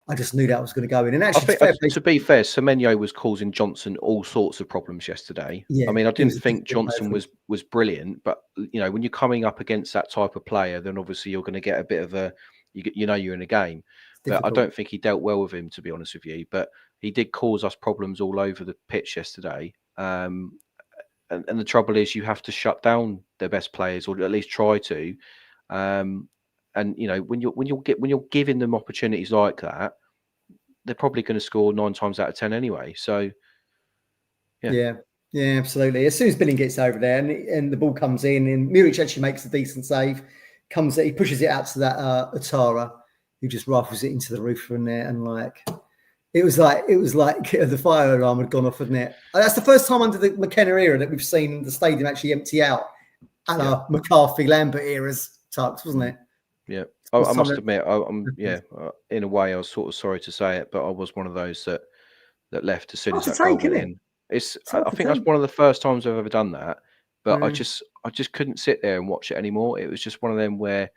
I just knew that was going to go in. And actually, to be fair, Semenyo was causing Johnson all sorts of problems yesterday. I mean, I didn't think Johnson was brilliant, but you know, when you're coming up against that type of player, then obviously you're going to get a bit of you're in a game. But I don't think he dealt well with him, to be honest with you. But he did cause us problems all over the pitch yesterday. And the trouble is, you have to shut down their best players, or at least try to. And you know, when you're giving them opportunities like that, they're probably going to score 9 times out of 10 anyway. So, yeah, absolutely. As soon as Billing gets over there and the ball comes in, and Muric actually makes a decent save, he pushes it out to that Atara, who just rifles it into the roof from there, and it was like the fire alarm had gone off, hadn't it? That's the first time under the McKenna era that we've seen the stadium actually empty out. And our McCarthy Lambert eras, Tucks, wasn't it? Yeah, I must admit, in a way, I was sort of sorry to say it, but I was one of those that left as soon as that goal went in. I think that's one of the first times I've ever done that, but I just couldn't sit there and watch it anymore. It was just one of them where,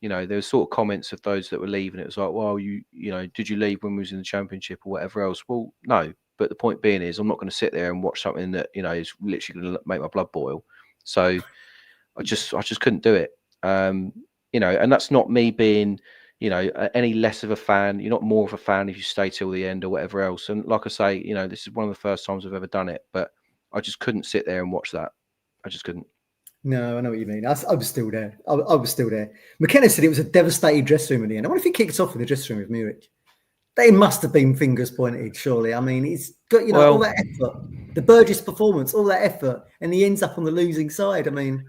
you know, there were sort of comments of those that were leaving. It was like, well, you know, did you leave when we was in the Championship or whatever else? Well, no. But the point being is, I'm not going to sit there and watch something that, you know, is literally going to make my blood boil. So I just couldn't do it. You know, and that's not me being, you know, any less of a fan. You're not more of a fan if you stay till the end or whatever else. And like I say, you know, this is one of the first times I've ever done it, but I just couldn't sit there and watch that. I just couldn't. No, I know what you mean. I was still there. I was still there. McKenna said it was a devastated dressing room in the end. I wonder if he kicked off in the dressing room with Muric. They must have been fingers pointed, surely. I mean, he's got, you know, all that effort, the Burgess performance, all that effort, and he ends up on the losing side. I mean,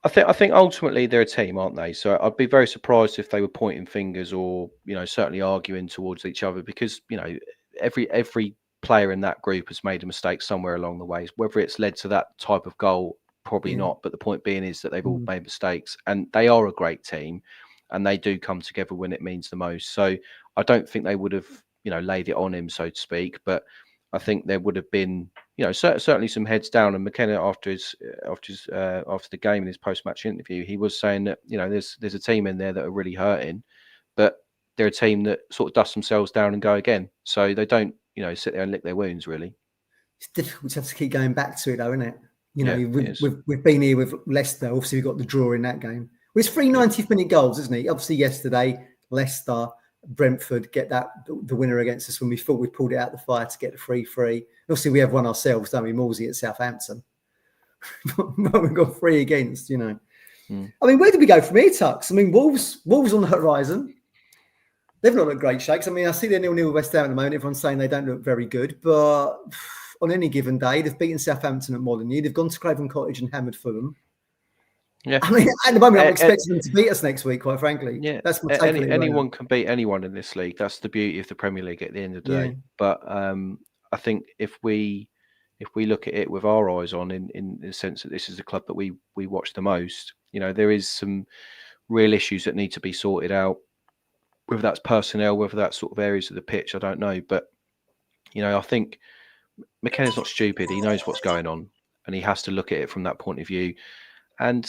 I think ultimately they're a team, aren't they? So I'd be very surprised if they were pointing fingers or, you know, certainly arguing towards each other, because, you know, every player in that group has made a mistake somewhere along the way. Whether it's led to that type of goal, probably not. But the point being is that they've all made mistakes, and they are a great team, and they do come together when it means the most. So I don't think they would have, you know, laid it on him, so to speak. But I think there would have been, you know, certainly some heads down. And McKenna, after the game in his post-match interview, he was saying that, you know, there's a team in there that are really hurting, but they're a team that sort of dust themselves down and go again. So they don't, you know, sit there and lick their wounds. Really, it's difficult to have to keep going back to it, though, isn't it? You know, yeah, we've been here with Leicester. Obviously, we got the draw in that game. Well, it's 3 90-minute goals, isn't it? Obviously, yesterday, Leicester, Brentford get the winner against us when we thought we pulled it out the fire to get the 3-3. Obviously, we have one ourselves, don't we? Morsey at Southampton. But we've got 3 against, you know. I mean, where do we go from here, Tux? I mean, Wolves on the horizon. They've not looked great shakes. I mean, I see they're 0-0 West Ham at the moment. Everyone's saying they don't look very good. But on any given day, they've beaten Southampton at Molineux. They've gone to Craven Cottage and hammered Fulham. Yeah, I mean, at the moment, I'm expecting them to beat us next week, quite frankly. Yeah, that's my take. Anyone can beat anyone in this league. That's the beauty of the Premier League at the end of the day. But I think if we look at it with our eyes on, in the sense that this is the club that we watch the most, you know, there is some real issues that need to be sorted out. Whether that's personnel, whether that's sort of areas of the pitch, I don't know. But, you know, I think McKenna's not stupid. He knows what's going on, and he has to look at it from that point of view. And,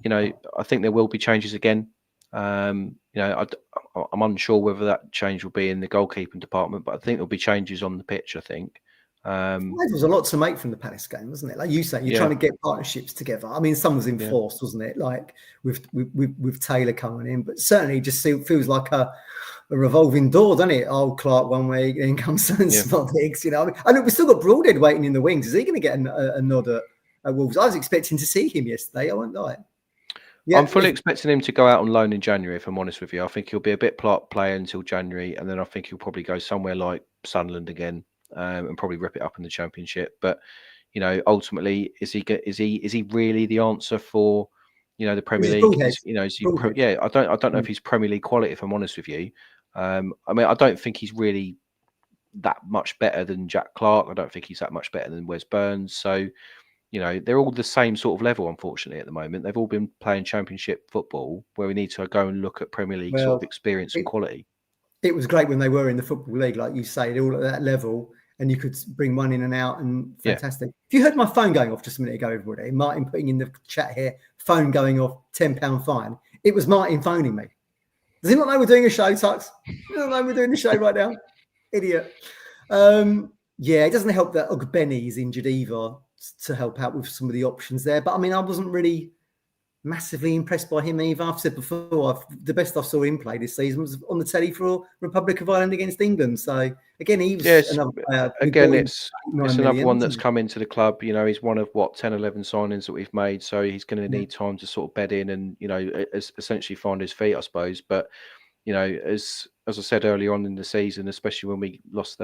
you know, I think there will be changes again. You know, I'm unsure whether that change will be in the goalkeeping department, but I think there'll be changes on the pitch, I think. There was a lot to make from the Palace game, wasn't it? Like you say, you're trying to get partnerships together. I mean, some was enforced, wasn't it? Like with Taylor coming in, but certainly just feels like a revolving door, doesn't it? Old Clark one way, then comes Smodix, you know. I mean, and we've still got Broadhead waiting in the wings. Is he going to get a nod at Wolves? I was expecting to see him yesterday. I won't lie. Yeah, I'm fully expecting him to go out on loan in January, if I'm honest with you. I think he'll be a bit plot player until January, and then I think he'll probably go somewhere like Sunderland again, and probably rip it up in the Championship. But you know, ultimately, is he really the answer for, you know, the Premier League? You know, I don't know if he's Premier League quality, if I'm honest with you. I mean, I don't think he's really that much better than Jack Clark. I don't think he's that much better than Wes Burns. So, you know, they're all the same sort of level, unfortunately, at the moment. They've all been playing Championship football, where we need to go and look at Premier League sort of experience and quality. It was great when they were in the Football League, like you say, they're all at that level, and you could bring one in and out, and fantastic. If you heard my phone going off just a minute ago, everybody, Martin putting in the chat here, phone going off, £10 fine. It was Martin phoning me. Does he not know we're doing a show, Tux? He doesn't know we're doing the show right now. Idiot. It doesn't help that Ogbeni is injured either, to help out with some of the options there. But I mean, I wasn't really massively impressed by him either. I've said before, the best I saw him play this season was on the telly for Republic of Ireland against England. So again, he was another player. Again, it's another one that's come into the club. You know, he's one of 10, 11 signings that we've made. So he's going to need time to sort of bed in and, you know, essentially find his feet, I suppose. But, you know, as I said earlier on in the season, especially when we lost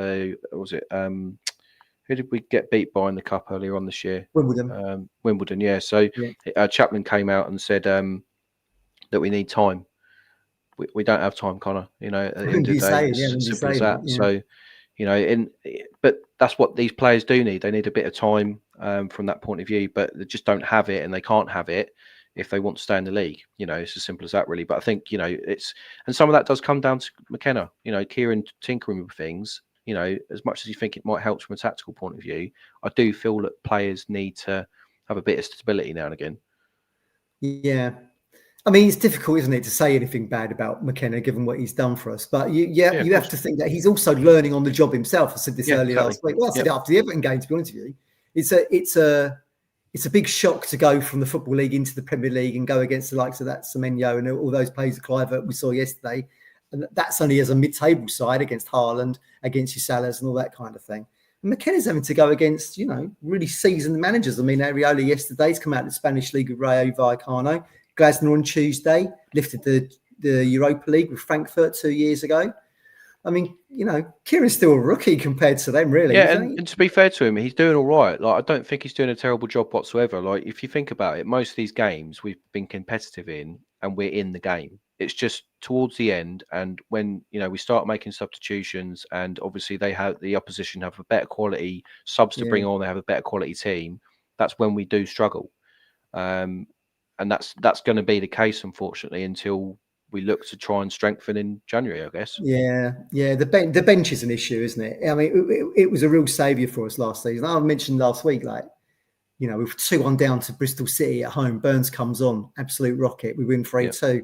who did we get beat by in the cup earlier on this year? Wimbledon, yeah. So Chaplin came out and said that we need time. We don't have time, Conor. You know, at the end of the day, it's simple as that. Yeah. So, you know, but that's what these players do need. They need a bit of time from that point of view, but they just don't have it, and they can't have it if they want to stay in the league. You know, it's as simple as that, really. But I think, you know, and some of that does come down to McKenna. You know, Kieran tinkering with things. You know, as much as you think it might help from a tactical point of view, I do feel that players need to have a bit of stability now and again. Yeah. I mean, it's difficult, isn't it, to say anything bad about McKenna, given what he's done for us. But you have to think that he's also learning on the job himself. I said this earlier last week. Well, I said it after the Everton game, to be honest with you. It's a big shock to go from the Football League into the Premier League and go against the likes of that Semenyo and all those players of Clivert we saw yesterday. And that's only as a mid-table side against Haaland, against your Salahs and all that kind of thing. And McKenna's having to go against, you know, really seasoned managers. I mean, Areola yesterday's come out in the Spanish League with Rayo Vallecano. Glasner on Tuesday lifted the Europa League with Frankfurt 2 years ago. I mean, you know, Kieran's still a rookie compared to them, really. Yeah, and to be fair to him, he's doing all right. Like, I don't think he's doing a terrible job whatsoever. Like, if you think about it, most of these games we've been competitive in, and we're in the game. It's just towards the end, and when, you know, we start making substitutions, and obviously the opposition have a better quality subs to bring on, they have a better quality team. That's when we do struggle, and that's going to be the case, unfortunately, until we look to try and strengthen in January, I guess. Yeah. The bench is an issue, isn't it? I mean, it was a real saviour for us last season. I mentioned last week, like, you know, we were 2-1 down to Bristol City at home. Burns comes on, absolute rocket. We win 3-2.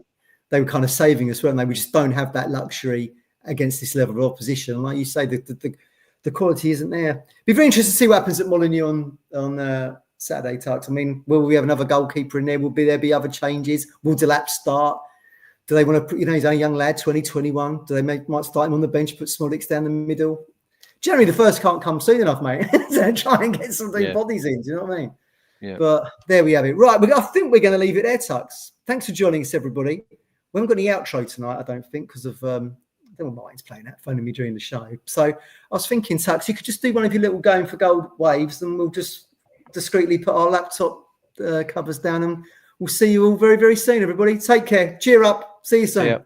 They were kind of saving us, weren't they? We just don't have that luxury against this level of opposition. And like you say, the quality isn't there. Be very interested to see what happens at Molineux on Saturday, Tux. I mean, will we have another goalkeeper in there? Will there be other changes? Will Delap start? Do they want to put, you know, he's a young lad, 21. Do they might start him on the bench, put Smolix down the middle? Generally, the first can't come soon enough, mate. So try and get some bodies in. Do you know what I mean? Yeah. But there we have it. Right, I think we're going to leave it there, Tux. Thanks for joining us, everybody. We haven't got any outro tonight, I don't think, because of I don't know why Martin's playing that, phoning me during the show. So I was thinking, Tux, you could just do one of your little going for gold waves, and we'll just discreetly put our laptop covers down, and we'll see you all very, very soon, everybody. Take care. Cheer up. See you soon. Yeah.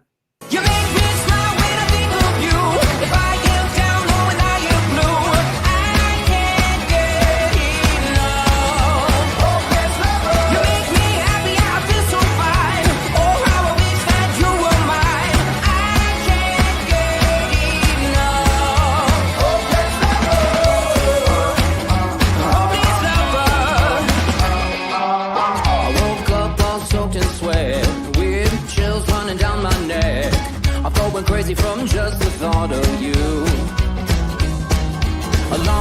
Crazy from just the thought of you.